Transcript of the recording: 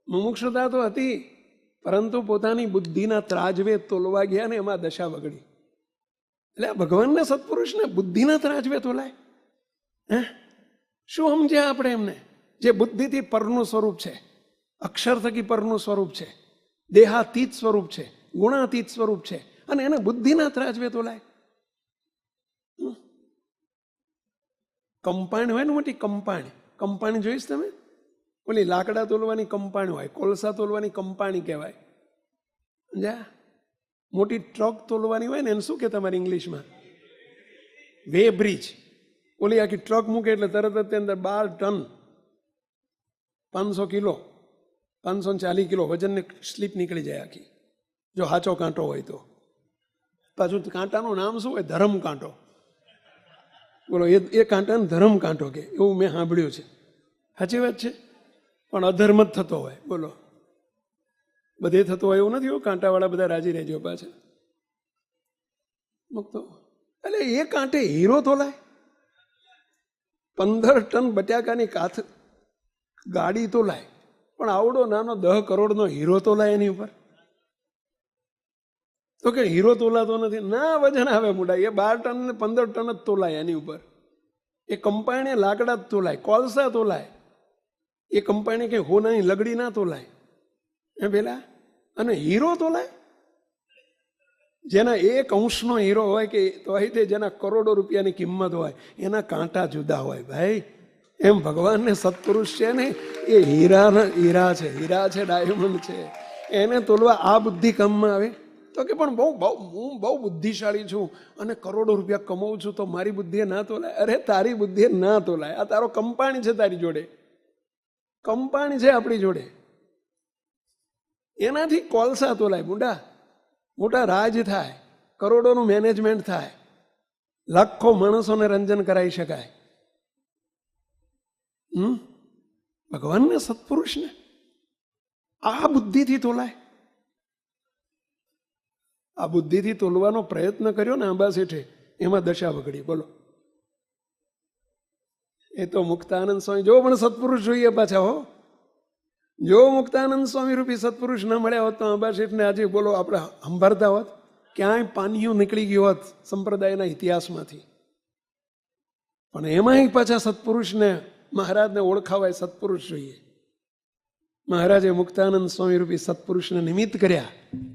મુમુક્ષુતા તો હતી, પરંતુ પોતાની બુદ્ધિના ત્રાજવે તોલવા ગયા ને એમાં દશા બગડી. એટલે આ ભગવાનના સત્પુરુષને બુદ્ધિના ત્રાજવે તોલાય? હે, શું સમજ્યા આપણે એમને? જે બુદ્ધિથી પરનું સ્વરૂપ છે, અક્ષર થકી પરનું સ્વરૂપ છે, દેહાતીત સ્વરૂપ છે, ગુણાતીત સ્વરૂપ છે, અને એને બુદ્ધિના ત્રાજવે તોલાય? કંપાણ હોય ને મોટી કંપાણી જોઈશ તમે? ઓલી લાકડા તોલવાની કંપાણ હોય, કોલસા તોલવાની કંપાણી કહેવાય. જા મોટી ટ્રક તોલવાની હોય ને એને શું કે તમારી ઇંગ્લિશમાં? Way bridge. ઓલી આખી ટ્રક મૂકે એટલે તરત જ અંદર 12 ટન 500 કિલો 540 કિલો વજનની સ્લીપ નીકળી જાય આખી, જો હાચો કાંટો હોય તો. પાછું કાંટાનું નામ શું હોય? ધરમ કાંટો. બોલો, એ કાંટાને ધરમ કાંટો કે, એવું મેં સાંભળ્યું છે. સાચી વાત છે, પણ અધર્મ જ થતો હોય. બોલો, બધે થતો હોય એવું નથી. કાંટાવાળા બધા રાજી રહેજો પાછા. તો એટલે એ કાંટે હીરો તોલાય? 15 ટન બટાકાની કાથ ગાડી તોલાય, પણ આવડો નાનો 10 કરોડનો હીરો તોલાય એની ઉપર? તો કે હીરો તોલાતો નથી. ના, વજન આવે મોટા. એ 12 ટન ને 15 ટન જ તોલાય એની ઉપર. એ કંપાણી લાકડા જ તોલાય, કોલસા તોલાય. એ કંપાણી કે હોનાની લગડી ના તોલાય હે પેલા. અને હીરો તોલાય? જેના 1 અંશનો હીરો હોય કે તો તે જેના કરોડો રૂપિયાની કિંમત હોય, એના કાંટા જુદા હોય ભાઈ. એમ ભગવાનને સત્પુરુષ છે ને, એ હીરા છે, ડાયમંડ છે. એને તોલવા આ બુદ્ધિ કામમાં આવે? તો કે પણ હું બહુ બુદ્ધિશાળી છું અને કરોડો રૂપિયા કમાઉં છું, તો મારી બુદ્ધિએ ના તોલાય? અરે, તારી બુદ્ધિએ ના તોલાય. આ તારો કંપાણી છે, તારી જોડે કંપાણી છે, આપણી જોડે. એનાથી કોલસા તોલાય બુંડા. મોટા રાજ થાય, કરોડોનું મેનેજમેન્ટ થાય, લાખો માણસોને રંજન કરાવી શકાય. ભગવાનને સત્પુરુષને આ બુદ્ધિથી તોલાય? આ બુદ્ધિથી તોલવાનો પ્રયત્ન કર્યો ને આંબા શેઠે, એમાં દશા બગડી. બોલો, એ તો મુક્તાનંદ સ્વામી જો પણ સત્પુરુષ જોઈએ પાછા. હો, જો મુક્તાનંદ સ્વામી રૂપી સત્પુરુષ ના મળ્યા હોત તો આંબા શેઠને આજે બોલો આપણે સંભાળતા હોત, ક્યાંય પાનિયું નીકળી ગયું હોત સંપ્રદાયના ઇતિહાસમાંથી. પણ એમાંય પાછા સત્પુરુષને, મહારાજને ઓળખાવાય સત્પુરુષ જોઈએ. મહારાજે મુક્તાનંદ સ્વામી રૂપી સત્પુરુષને નિમિત્ત કર્યા.